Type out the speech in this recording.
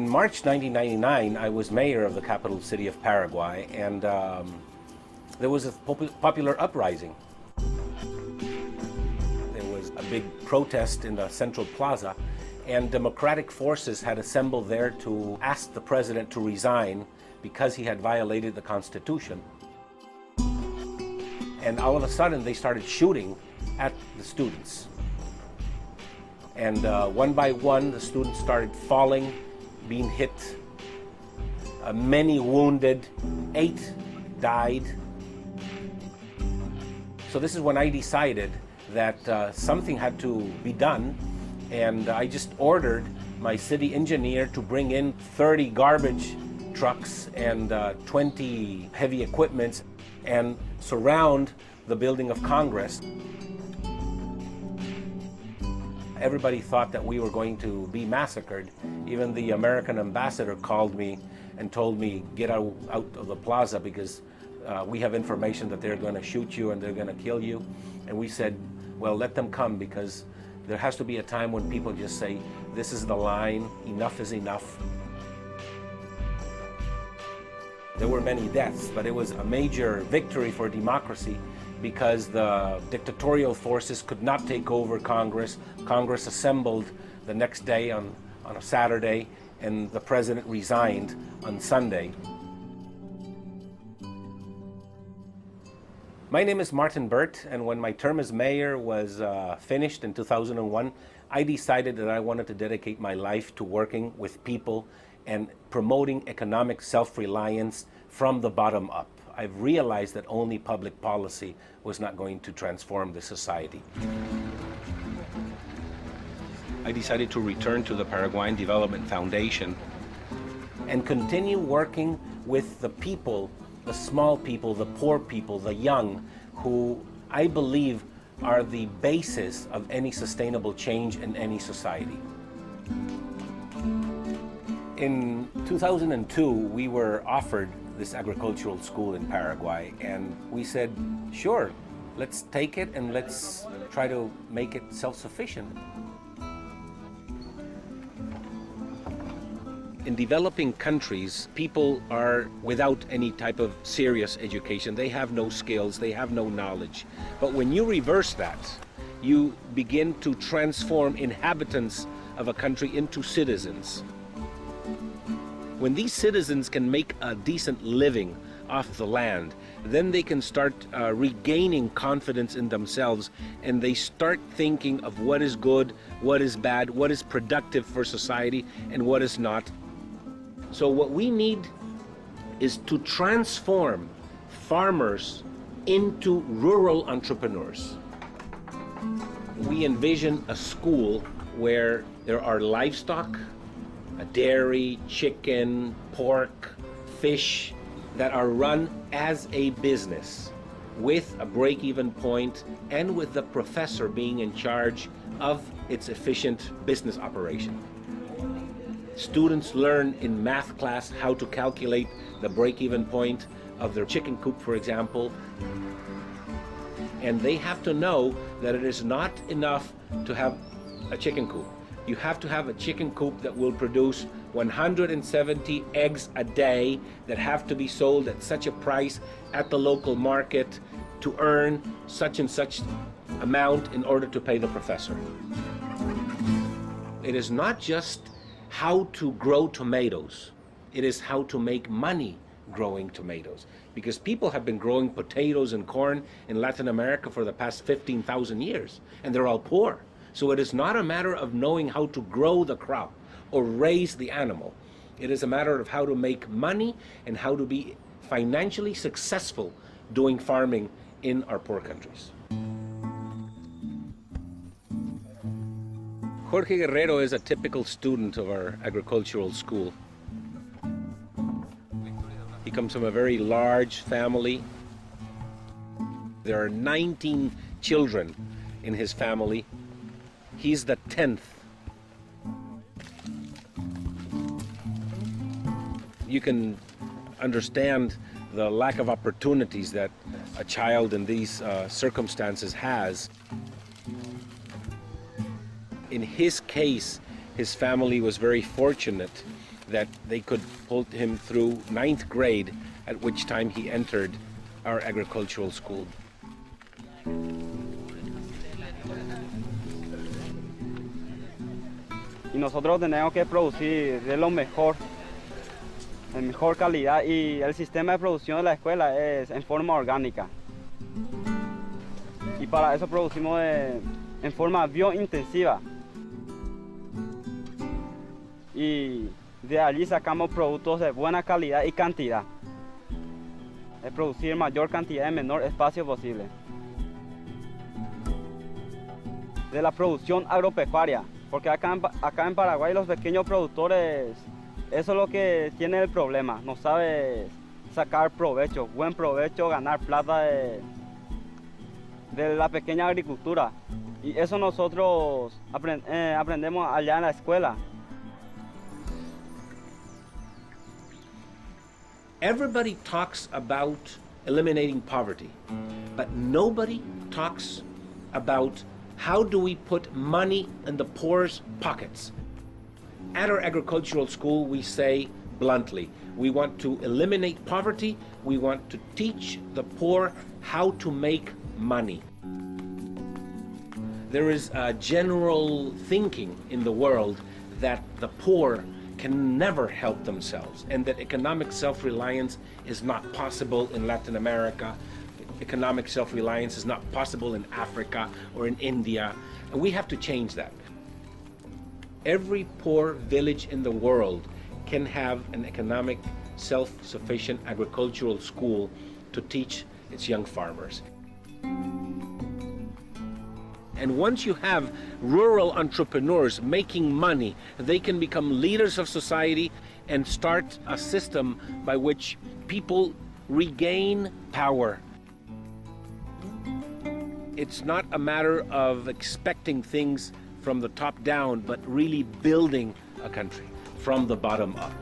In March 1999, I was mayor of the capital city of Paraguay, and there was a popular uprising. There was a big protest in the central plaza, and democratic forces had assembled there to ask the president to resign because he had violated the Constitution. And all of a sudden, they started shooting at the students. And one by one, the students started falling, being hit. Many wounded, 8 died. So this is when I decided that something had to be done, and I just ordered my city engineer to bring in 30 garbage trucks and 20 heavy equipments and surround the building of Congress. Everybody thought that we were going to be massacred. Even the American ambassador called me and told me, get out of the plaza because we have information that they're going to shoot you and they're going to kill you. And we said, well, let them come, because there has to be a time when people just say, this is the line, enough is enough. There were many deaths, but it was a major victory for democracy because the dictatorial forces could not take over Congress. Congress assembled the next day on a Saturday, and the president resigned on Sunday. My name is Martin Burt, and when my term as mayor was finished in 2001, I decided that I wanted to dedicate my life to working with people and promoting economic self-reliance from the bottom up. I've realized that only public policy was not going to transform the society. I decided to return to the Paraguayan Development Foundation and continue working with the people, the small people, the poor people, the young, who I believe are the basis of any sustainable change in any society. In 2002, we were offered this agricultural school in Paraguay, and we said, sure, let's take it and let's try to make it self-sufficient. In developing countries, people are without any type of serious education. They have no skills, they have no knowledge. But when you reverse that, you begin to transform inhabitants of a country into citizens. When these citizens can make a decent living off the land, then they can start regaining confidence in themselves, and they start thinking of what is good, what is bad, what is productive for society, and what is not. So what we need is to transform farmers into rural entrepreneurs. We envision a school where there are livestock, a dairy, chicken, pork, fish that are run as a business with a break-even point and with the professor being in charge of its efficient business operation. Students learn in math class how to calculate the break-even point of their chicken coop, for example. And they have to know that it is not enough to have a chicken coop. You have to have a chicken coop that will produce 170 eggs a day that have to be sold at such a price at the local market to earn such and such amount in order to pay the professor. It is not just how to grow tomatoes. It is how to make money growing tomatoes. Because people have been growing potatoes and corn in Latin America for the past 15,000 years, and they're all poor. So it is not a matter of knowing how to grow the crop or raise the animal. It is a matter of how to make money and how to be financially successful doing farming in our poor countries. Jorge Guerrero is a typical student of our agricultural school. He comes from a very large family. There are 19 children in his family. He's the 10th. You can understand the lack of opportunities that a child in these circumstances has. In his case, his family was very fortunate that they could pull him through 9th grade, at which time he entered our agricultural school. Y nosotros tenemos que producir de lo mejor, en mejor calidad, y el sistema de producción de la escuela es en forma orgánica. Y para eso producimos en forma biointensiva. Y de allí sacamos productos de buena calidad y cantidad. Es producir mayor cantidad en menor espacio posible. De la producción agropecuaria, porque acá en Paraguay los pequeños productores, eso es lo que tiene el problema, no sabe sacar provecho, buen provecho, ganar plata de la pequeña agricultura. Y eso nosotros aprendemos allá en la escuela. Everybody talks about eliminating poverty, but nobody talks about how do we put money in the poor's pockets. At our agricultural school, we say bluntly, we want to eliminate poverty, we want to teach the poor how to make money. There is a general thinking in the world that the poor can never help themselves and that economic self-reliance is not possible in Latin America. Economic self-reliance is not possible in Africa or in India, and we have to change that. Every poor village in the world can have an economic self-sufficient agricultural school to teach its young farmers. And once you have rural entrepreneurs making money, they can become leaders of society and start a system by which people regain power. It's not a matter of expecting things from the top down, but really building a country from the bottom up.